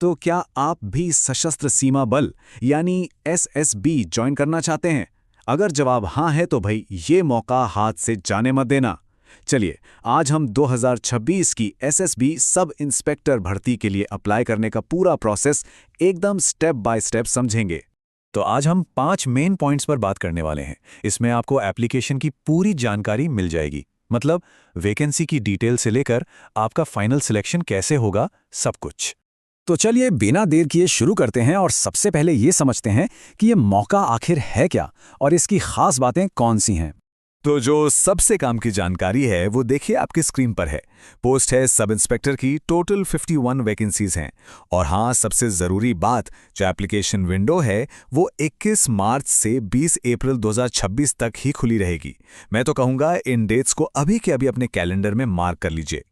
तो क्या आप भी सशस्त्र सीमा बल यानी एसएसबी ज्वाइन करना चाहते हैं? अगर जवाब हाँ है तो भाई ये मौका हाथ से जाने मत देना। चलिए, आज हम 2026 की एसएसबी सब इंस्पेक्टर भर्ती के लिए अप्लाई करने का पूरा प्रोसेस एकदम स्टेप बाय स्टेप समझेंगे। तो आज हम 5 मेन पॉइंट्स पर बात करने वाले हैं। इसमें आपको एप्लीकेशन की पूरी जानकारी मिल जाएगी, मतलब वैकेंसी की डिटेल से लेकर आपका फाइनल सिलेक्शन कैसे होगा, सब कुछ। तो चलिए बिना देर किए शुरू करते हैं और सबसे पहले ये समझते हैं कि ये मौका आखिर है क्या और इसकी खास बातें कौन सी हैं। तो जो सबसे काम की जानकारी है वो देखिए आपकी स्क्रीन पर है। पोस्ट है सब इंस्पेक्टर की, टोटल 51 वैकेंसीज हैं। और हाँ, सबसे ज़रूरी बात, जो एप्लीकेशन विंडो है वो 21 मार्च से 20 अप्रैल 2026 तक ही खुली रहेगी। मैं तो कहूँगा इन डेट्स को अभी के अभी अपने कैलेंडर में मार्क कर लीजिए।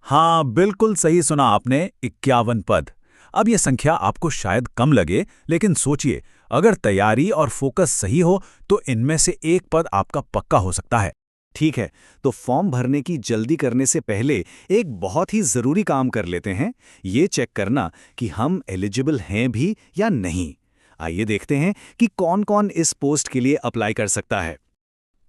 हाँ, बिल्कुल सही सुना आपने, 51 पद। अब ये संख्या आपको शायद कम लगे, लेकिन सोचिए, अगर तैयारी और फोकस सही हो तो इनमें से एक पद आपका पक्का हो सकता है। ठीक है, तो फॉर्म भरने की जल्दी करने से पहले एक बहुत ही ज़रूरी काम कर लेते हैं, ये चेक करना कि हम एलिजिबल हैं भी या नहीं। आइए देखते हैं कि कौन-कौन इस पोस्ट के लिए अप्लाई कर सकता है।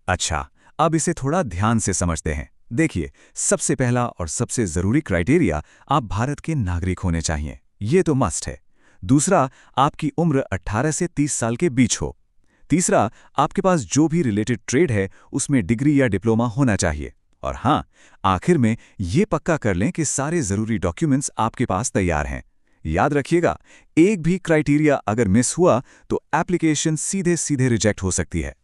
अच्छा, अब इसे थोड़ा ध्यान से समझते हैं। देखिए, सबसे पहला और सबसे ज़रूरी क्राइटेरिया, आप भारत के नागरिक होने चाहिए। ये तो मस्ट है। दूसरा, आपकी उम्र 18 से 30 साल के बीच हो। तीसरा, आपके पास जो भी रिलेटेड ट्रेड है उसमें डिग्री या डिप्लोमा होना चाहिए। और हाँ, आखिर में ये पक्का कर लें कि सारे ज़रूरी डॉक्यूमेंट्स आपके पास तैयार हैं। याद रखिएगा, एक भी क्राइटेरिया अगर मिस हुआ तो एप्लीकेशन सीधे सीधे रिजेक्ट हो सकती है।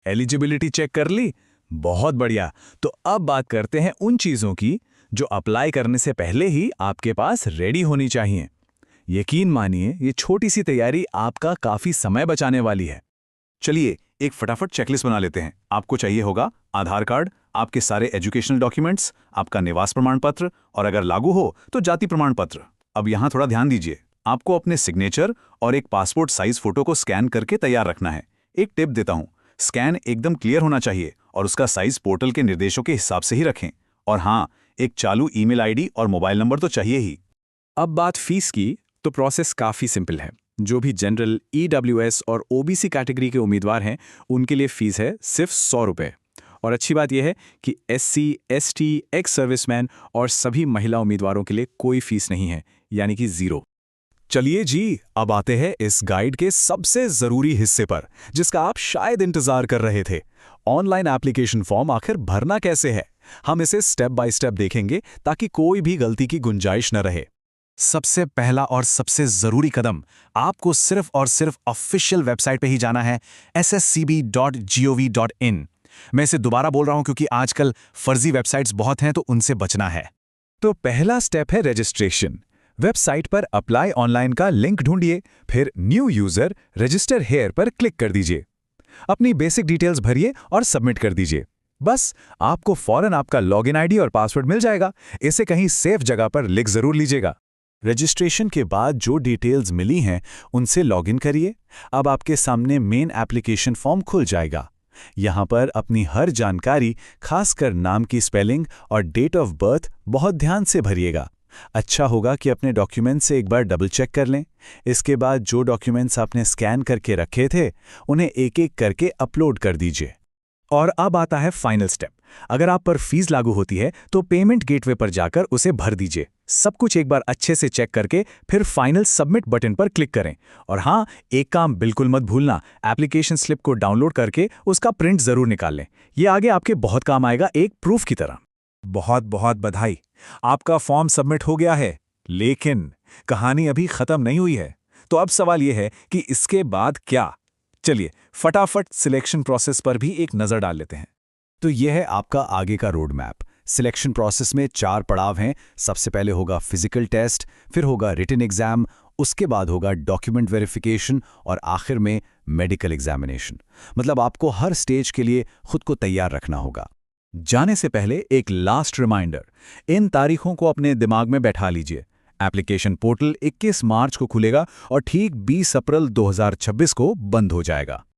एलिजिबिलिटी चेक कर ली? बहुत बढ़िया। तो अब बात करते हैं उन चीज़ों की जो अप्लाई करने से पहले ही आपके पास रेडी होनी चाहिए। यकीन मानिए, ये छोटी सी तैयारी आपका काफ़ी समय बचाने वाली है। चलिए एक फटाफट चेकलिस्ट बना लेते हैं। आपको चाहिए होगा आधार कार्ड, आपके सारे एजुकेशनल डॉक्यूमेंट्स, आपका निवास प्रमाण पत्र और अगर लागू हो तो जाति प्रमाण पत्र। अब यहाँ थोड़ा ध्यान दीजिए, आपको अपने सिग्नेचर और एक पासपोर्ट साइज फोटो को स्कैन करके तैयार रखना है। एक टिप देता हूँ, स्कैन एकदम क्लियर होना चाहिए और उसका साइज पोर्टल के निर्देशों के हिसाब से ही रखें। और हाँ, एक चालू ईमेल आईडी और मोबाइल नंबर तो चाहिए ही। अब बात फीस की, तो प्रोसेस काफ़ी सिंपल है। जो भी जनरल, ईडब्ल्यूएस और ओबीसी कैटेगरी के उम्मीदवार हैं उनके लिए फ़ीस है सिर्फ 100 रुपये। और अच्छी बात यह है कि एससी, एसटी, एक्स सर्विसमैन और सभी महिला उम्मीदवारों के लिए कोई फीस नहीं है, यानी कि ज़ीरो। चलिए जी, अब आते हैं इस गाइड के सबसे ज़रूरी हिस्से पर, जिसका आप शायद इंतज़ार कर रहे थे। ऑनलाइन एप्लीकेशन फॉर्म आखिर भरना कैसे है, हम इसे स्टेप बाय स्टेप देखेंगे ताकि कोई भी गलती की गुंजाइश न रहे। सबसे पहला और सबसे ज़रूरी कदम, आपको सिर्फ और सिर्फ ऑफिशियल वेबसाइट पे ही जाना है, sscb.gov.in। मैं इसे दोबारा बोल रहा हूं क्योंकि आजकल फर्जी वेबसाइट्स बहुत हैं, तो उनसे बचना है। तो पहला स्टेप है रजिस्ट्रेशन। वेबसाइट पर अप्लाई ऑनलाइन का लिंक ढूंढिए, फिर न्यू यूज़र रजिस्टर हेयर पर क्लिक कर दीजिए। अपनी बेसिक डिटेल्स भरिए और सबमिट कर दीजिए। बस आपको फौरन आपका लॉगिन आईडी और पासवर्ड मिल जाएगा। इसे कहीं सेफ जगह पर लिख ज़रूर लीजिएगा। रजिस्ट्रेशन के बाद जो डिटेल्स मिली हैं उनसे लॉगिन करिए। अब आपके सामने मेन एप्लीकेशन फॉर्म खुल जाएगा। यहाँ पर अपनी हर जानकारी, खासकर नाम की स्पेलिंग और डेट ऑफ बर्थ, बहुत ध्यान से भरिएगा। अच्छा होगा कि अपने डॉक्यूमेंट से एक बार डबल चेक कर लें। इसके बाद जो डॉक्यूमेंट्स आपने स्कैन करके रखे थे उन्हें एक एक करके अपलोड कर दीजिए। और अब आता है फाइनल स्टेप। अगर आप पर फीस लागू होती है तो पेमेंट गेटवे पर जाकर उसे भर दीजिए। सब कुछ एक बार अच्छे से चेक करके फिर फाइनल सबमिट बटन पर क्लिक करें। और हाँ, एक काम बिल्कुल मत भूलना, एप्लीकेशन स्लिप को डाउनलोड करके उसका प्रिंट ज़रूर निकाल लें। ये आगे आपके बहुत काम आएगा, एक प्रूफ की तरह। बहुत बहुत बधाई, आपका फॉर्म सबमिट हो गया है। लेकिन कहानी अभी ख़त्म नहीं हुई है। तो अब सवाल यह है कि इसके बाद क्या। चलिए फटाफट सिलेक्शन प्रोसेस पर भी एक नज़र डाल लेते हैं। तो यह है आपका आगे का रोड मैप। सिलेक्शन प्रोसेस में 4 पड़ाव हैं। सबसे पहले होगा फिजिकल टेस्ट, फिर होगा रिटन एग्जाम, उसके बाद होगा डॉक्यूमेंट वेरिफिकेशन और आखिर में मेडिकल एग्जामिनेशन। मतलब आपको हर स्टेज के लिए खुद को तैयार रखना होगा। जाने से पहले एक लास्ट रिमाइंडर, इन तारीखों को अपने दिमाग में बैठा लीजिए। एप्लीकेशन पोर्टल 21 मार्च को खुलेगा और ठीक 20 अप्रैल 2026 को बंद हो जाएगा।